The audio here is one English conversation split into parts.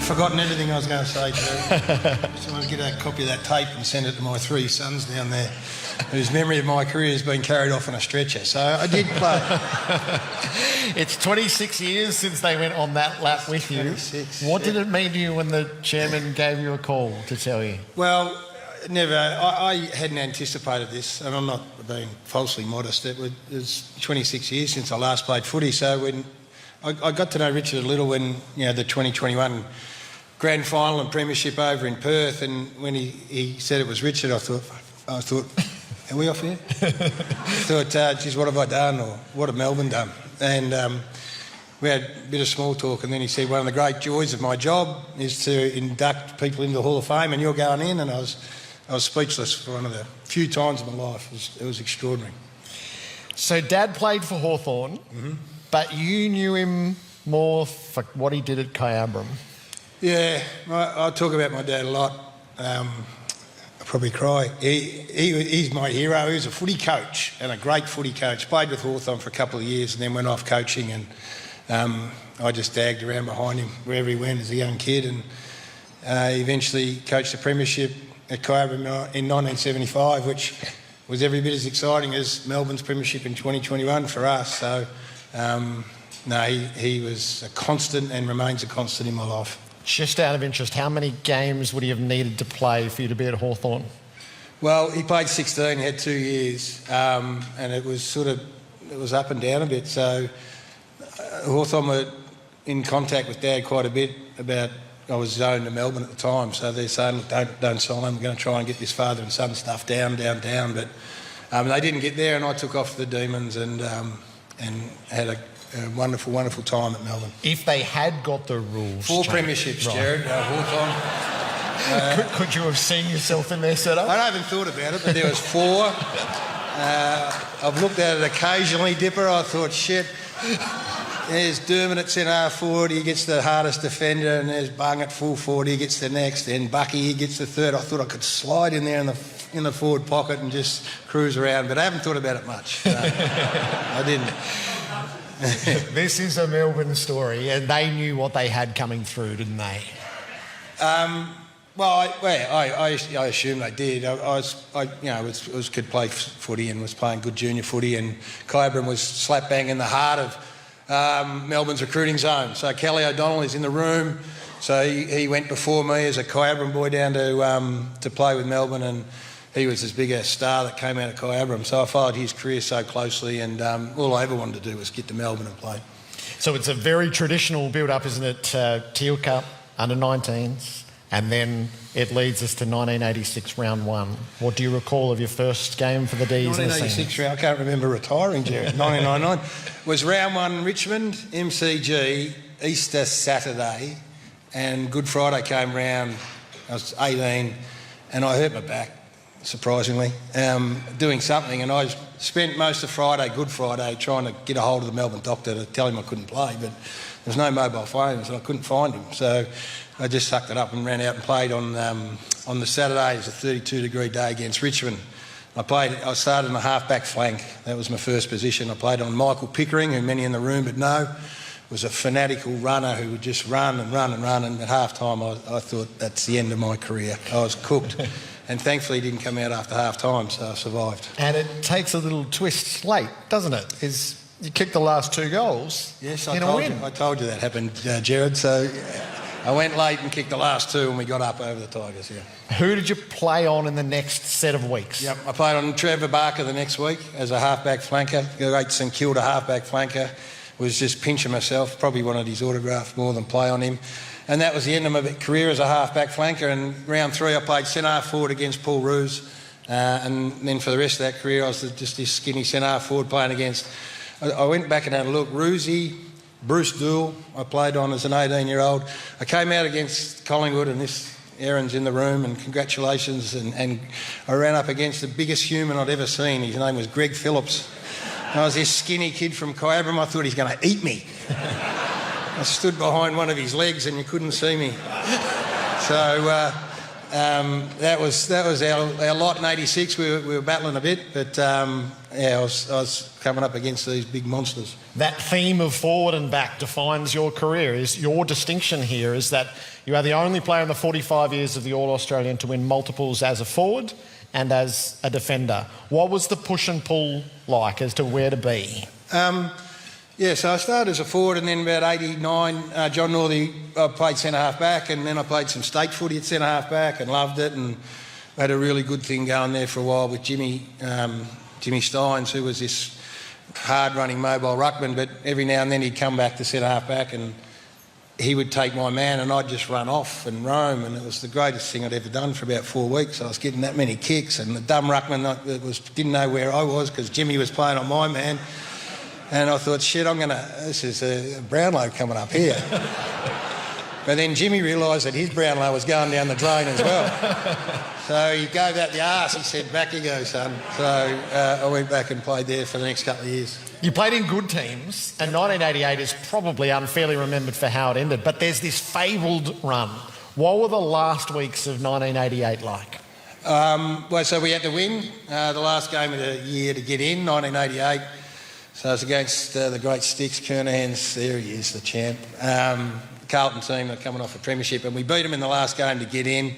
forgotten everything I was going to say, Gerard. So I'm going to get a copy of that tape and send it to my 3 sons down there, whose memory of my career has been carried off on a stretcher. So I did play. It's 26 years since they went on that lap with you. 26. What did it mean to you when the chairman gave you a call to tell you? Well, never. I hadn't anticipated this, and I'm not being falsely modest. It was 26 years since I last played footy. So when I got to know Richard a little when, you know, the 2021 grand final and premiership over in Perth, and when he said it was Richard, I thought, are we off here? I thought, geez, what have I done, or what have Melbourne done? And we had a bit of small talk, and then he said, one of the great joys of my job is to induct people into the Hall of Fame, and you're going in. And I was speechless for one of the few times in my life. It was extraordinary. So Dad played for Hawthorn, but you knew him more for what he did at Kyabram. Yeah, I talk about my dad a lot. I probably cry. He's my hero. He was a footy coach, and a great footy coach. Played with Hawthorn for a couple of years and then went off coaching, and I just dagged around behind him wherever he went as a young kid, and he eventually coached the premiership at Kyabram in 1975, which was every bit as exciting as Melbourne's premiership in 2021 for us. So, no, he was a constant and remains a constant in my life. Just out of interest, how many games would he have needed to play for you to be at Hawthorn? Well, he played 16, had 2 years, and it was up and down a bit. So Hawthorn were in contact with Dad quite a bit about, I was zoned to Melbourne at the time, so they're saying, look, don't sign him, we're going to try and get this father and son stuff down. But they didn't get there, and I took off to the Demons and had a wonderful, wonderful time at Melbourne. If they had got the rules 4 premierships, right, Gerard, Hawthorn. Could you have seen yourself in their setup? I haven't thought about it, but there was 4. I've looked at it occasionally, Dipper. I thought, shit, there's Dermot at centre forward, he gets the hardest defender, and there's Bung at full forward, he gets the next, and Bucky, he gets the third. I thought I could slide in there in the forward pocket and just cruise around, but I haven't thought about it much. I didn't. This is a Melbourne story, and they knew what they had coming through, didn't they? I assume they did. I could play footy and was playing good junior footy, and Kyabram was slap bang in the heart of Melbourne's recruiting zone. So Kelly O'Donnell is in the room. So he went before me as a Kyabram boy down to play with Melbourne, and he was as big a star that came out of Kyabram. So I followed his career so closely, and all I ever wanted to do was get to Melbourne and play. So it's a very traditional build-up, isn't it? Teal Cup, under-19s, and then it leads us to 1986 round 1. What do you recall of your first game for the D's? 1986 round, I can't remember retiring, Gerard. 1999 was round 1 Richmond, MCG, Easter Saturday, and Good Friday came round. I was 18, and I hurt my back, surprisingly, doing something, and I spent most of Friday, Good Friday, trying to get a hold of the Melbourne doctor to tell him I couldn't play, but there was no mobile phones and I couldn't find him. So I just sucked it up and ran out and played on the Saturday. It was a 32-degree day against Richmond. I started in the half-back flank. That was my first position. I played on Michael Pickering, who many in the room would know, was a fanatical runner who would just run, and at half-time I thought, that's the end of my career. I was cooked. And thankfully he didn't come out after half-time, so I survived. And it takes a little twist late, doesn't it? You kicked the last 2 goals. Yes, I told you that happened, Gerard. So I went late and kicked the last 2 and we got up over the Tigers, yeah. Who did you play on in the next set of weeks? Yep, I played on Trevor Barker the next week as a half-back flanker. The great St Kilda half-back flanker. Was just pinching myself, probably wanted his autograph more than play on him. And that was the end of my career as a half-back flanker. And round 3 I played centre forward against Paul Roos. And then for the rest of that career I was just this skinny centre forward playing against... I went back and had a look. Roosie, Bruce Dool, I played on as an 18-year-old. I came out against Collingwood, and this Aaron's in the room, and congratulations. And I ran up against the biggest human I'd ever seen. His name was Greg Phillips. And I was this skinny kid from Kyabram. I thought he's going to eat me. I stood behind one of his legs and you couldn't see me. So That was our lot in '86. We were battling a bit, but I was coming up against these big monsters. That theme of forward and back defines your career. Is your distinction here is that you are the only player in the 45 years of the All-Australian to win multiples as a forward and as a defender. What was the push and pull like as to where to be? So I started as a forward, and then about '89, John Northey, I played centre-half back, and then I played some state footy at centre-half back and loved it, and had a really good thing going there for a while with Jimmy Steins, who was this hard-running mobile ruckman, but every now and then he'd come back to centre-half back and he would take my man and I'd just run off and roam, and it was the greatest thing I'd ever done for about 4 weeks. I was getting that many kicks, and the dumb ruckman didn't know where I was because Jimmy was playing on my man. And I thought, shit, this is a Brownlow coming up here. But then Jimmy realised that his Brownlow was going down the drain as well. So he gave that the arse. He said, back you go, son. So I went back and played there for the next couple of years. You played in good teams, and 1988 is probably unfairly remembered for how it ended, but there's this fabled run. What were the last weeks of 1988 like? So we had to win the last game of the year to get in, 1988. So it was against the great Sticks, Kernaghan's, there he is, the champ. Carlton team are coming off a premiership, and we beat them in the last game to get in.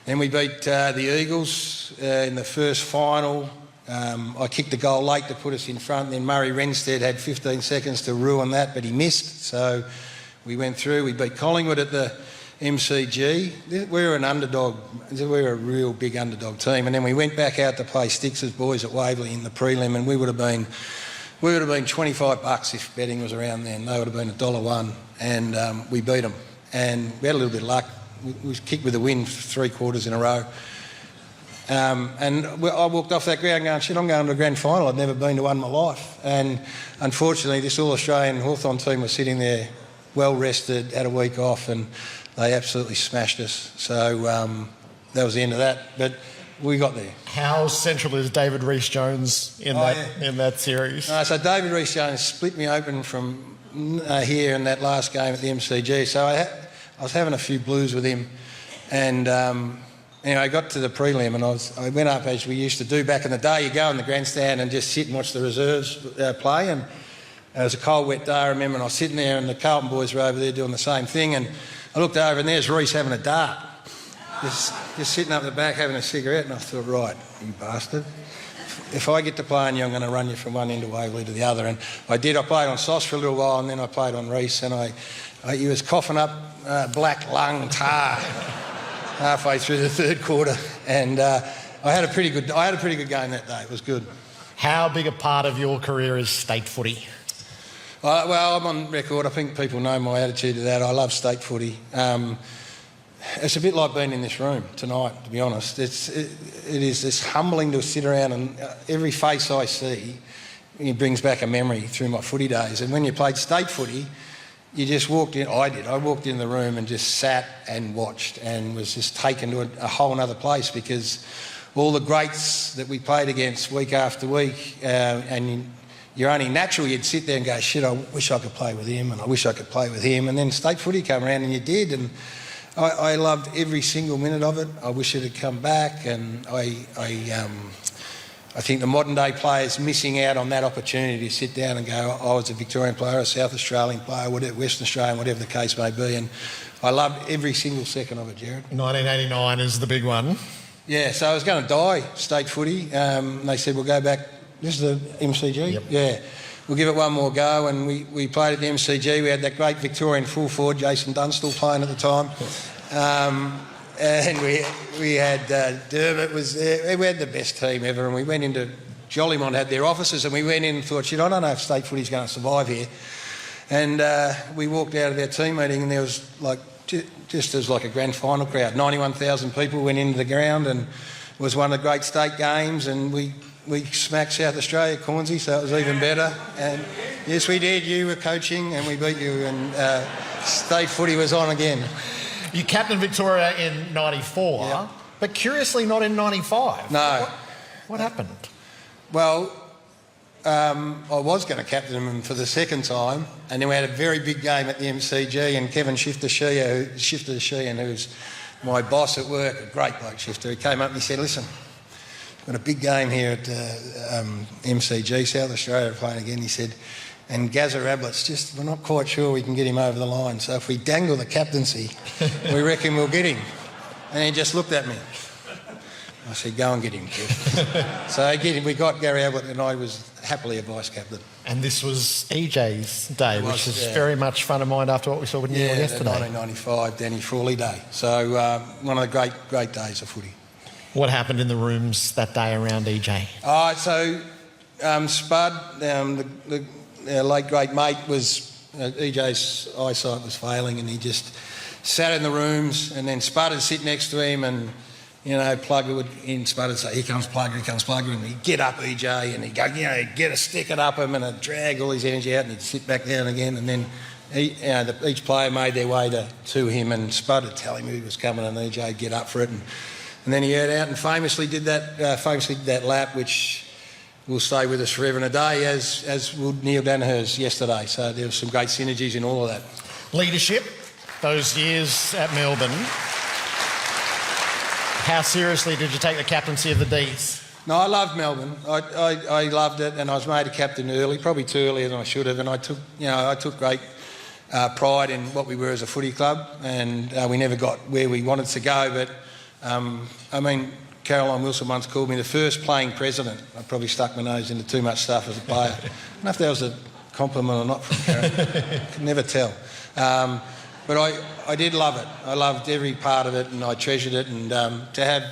Then we beat the Eagles in the first final. I kicked the goal late to put us in front. Then Murray Renstead had 15 seconds to ruin that, but he missed. So we went through. We beat Collingwood at the MCG. We were an underdog. We were a real big underdog team. And then we went back out to play Sticks' boys at Waverley in the prelim, and we would have been $25 if betting was around then. They would have been $1.01, and we beat them. And we had a little bit of luck. We kicked with a win 3 quarters in a row. And I walked off that ground going, shit, I'm going to a grand final. I'd never been to one in my life. And unfortunately, this All-Australian Hawthorn team was sitting there well rested, had a week off, and they absolutely smashed us. So that was the end of that. But we got there. How central is David Rhys-Jones in that series? So David Rhys-Jones split me open from here in that last game at the MCG. So I was having a few blues with him, and I got to the prelim, and I went up as we used to do back in the day. You go in the grandstand and just sit and watch the reserves play, and it was a cold, wet day, I remember, and I was sitting there, and the Carlton boys were over there doing the same thing, and I looked over, and there's Rhys having a dart. Just sitting up the back having a cigarette, and I thought, right, you bastard. If I get to play on you, I'm going to run you from one end of Waverley to the other. And I did. I played on Sauce for a little while, and then I played on Rhys, and he was coughing up black lung tar halfway through the third quarter, and I had a pretty good game that day. It was good. How big a part of your career is state footy? Well, I'm on record. I think people know my attitude to that. I love state footy. It's a bit like being in this room tonight, to be honest. It is this humbling to sit around, and every face I see, it brings back a memory through my footy days. And when you played state footy, you just walked in. I walked in the room and just sat and watched, and was just taken to a whole other place, because all the greats that we played against week after week, and you're only natural, you'd sit there and go, shit, I wish I could play with him, and I wish I could play with him. And then state footy come around, and you did, and I loved every single minute of it. I wish it had come back, and I think the modern day players missing out on that opportunity to sit down and go, I was a Victorian player, a South Australian player, Western Australian, whatever the case may be, and I loved every single second of it, Gerard. 1989 is the big one. Yeah, so I was going to die state footy. They said, we'll go back. This is the MCG? Yep. Yeah. We'll give it one more go, and we played at the MCG. We had that great Victorian full forward, Jason Dunstall, playing at the time. And we had Dermot was there. We had the best team ever, and we went into Jollymont, had their offices, and we went in and thought, shit, I don't know if state footy's going to survive here. And we walked out of their team meeting, and there was just as like a grand final crowd. 91,000 people went into the ground, and it was one of the great state games, and we smacked South Australia, Cornsey, so it was even better. And yes, we did. You were coaching, and we beat you, and state footy was on again. You captained Victoria in 94, yeah. But curiously not in 95. No. What happened? Well, I was going to captain them for the second time, and then we had a very big game at the MCG, and Kevin Shifter Sheehan, who's my boss at work, a great bloke shifter, he came up and he said, listen, we've got a big game here at MCG, South Australia, playing again. He said, and Gazza Rablett's we're not quite sure we can get him over the line. So if we dangle the captaincy, we reckon we'll get him. And he just looked at me. I said, go and get him, kid. So we got Garry Ablett, and I was happily a vice captain. And this was EJ's day, which is very much front of mind after what we saw with Neil yesterday. 1995 Danny Frawley Day. So one of the great days of footy. What happened in the rooms that day around EJ? Spud, the late great mate, EJ's eyesight was failing, and he just sat in the rooms, and then Spud would sit next to him, and Plugger would Spud would say, here comes Plugger, and he'd get up EJ, and he'd go, get a stick it up him, and I'd drag all his energy out, and he'd sit back down again, and then each player made their way to him, and Spud would tell him who was coming, and EJ would get up for it, and then he heard out and famously did that lap, which will stay with us forever and a day, as would Neil Danaher's yesterday. So there were some great synergies in all of that. Leadership, those years at Melbourne. How seriously did you take the captaincy of the D's? No, I loved Melbourne. I loved it, and I was made a captain early, probably too early than I should have. And I took great pride in what we were as a footy club, and we never got where we wanted to go. But Caroline Wilson once called me the first playing president. I probably stuck my nose into too much stuff as a player. I don't know if that was a compliment or not from Caroline. Could never tell. But I did love it. I loved every part of it, and I treasured it. And to have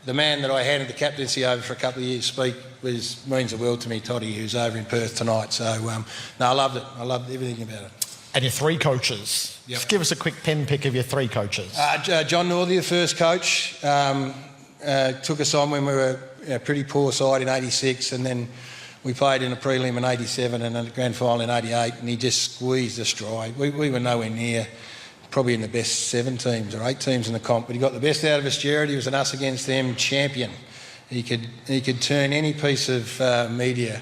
the man that I handed the captaincy over for a couple of years speak means the world to me, Toddy, who's over in Perth tonight. So, I loved it. I loved everything about it. And your three coaches. Yep. Just give us a quick pen pick of your three coaches. John Northey, the first coach, took us on when we were a pretty poor side in 86, and then we played in a prelim in 87 and a grand final in 88, and he just squeezed us dry. We were nowhere near probably in the best 7 teams or 8 teams in the comp, but he got the best out of us, Gerard. He was an us against them champion. He could turn any piece of media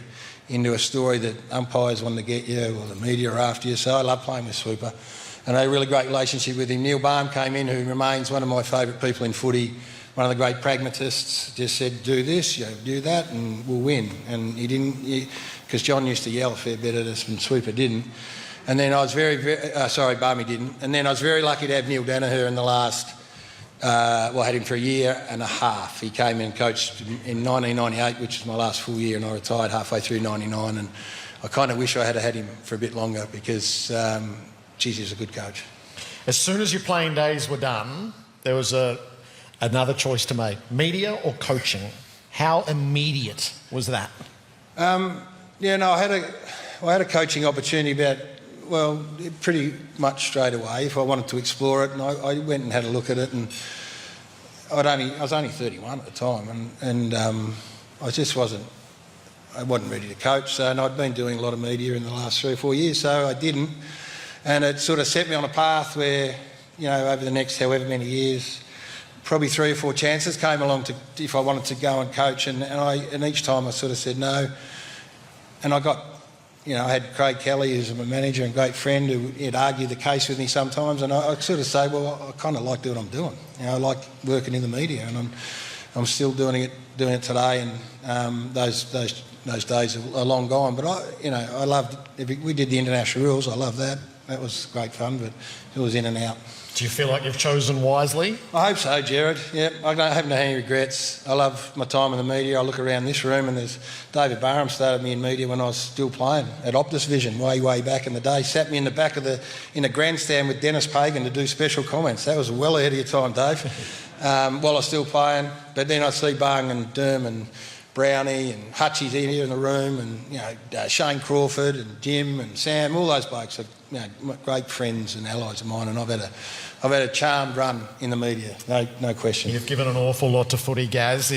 into a story that umpires wanted to get you, or the media are after you. So I love playing with Swooper, and I had a really great relationship with him. Neil Baum came in, who remains one of my favourite people in footy, one of the great pragmatists. Just said, do this, do that, and we'll win. And he didn't, because John used to yell a fair bit at us, and Swooper didn't. And then I was Barmy didn't. And then I was very lucky to have Neil Danaher in the last, I had him for a year and a half. He came in and coached in 1998, which was my last full year, and I retired halfway through 99. And I kind of wish I had him for a bit longer because, geez, he was a good coach. As soon as your playing days were done, there was another choice to make, media or coaching. How immediate was that? I had a coaching opportunity pretty much straight away if I wanted to explore it, and I went and had a look at it, and I was only 31 at the time, and I wasn't ready to coach, and I'd been doing a lot of media in the last 3 or 4 years, so I didn't, and it sort of set me on a path where, over the next however many years, probably 3 or 4 chances came along if I wanted to go and coach, and each time I sort of said no, and I got. I had Craig Kelly, who's my manager and great friend, who'd argue the case with me sometimes, and I'd sort of say, well, I kind of like doing what I'm doing. I like working in the media, and I'm still doing it today, and those days are long gone. But I loved it. We did the international rules. I loved that. That was great fun, but it was in and out. Do you feel like you've chosen wisely? I hope so, Gerard. Yeah, I haven't had any regrets. I love my time in the media. I look around this room, and there's David Barham started me in media when I was still playing at Optus Vision way back in the day. Sat me in the back of in a grandstand with Dennis Pagan to do special comments. That was well ahead of your time, Dave. While I was still playing, but then I'd see Bung and Derm and Brownie and Hutchie's in here in the room, and Shane Crawford and Jim and Sam, all those blokes are great friends and allies of mine, and I've had a charmed run in the media, no question. You've given an awful lot to footy, Gaz.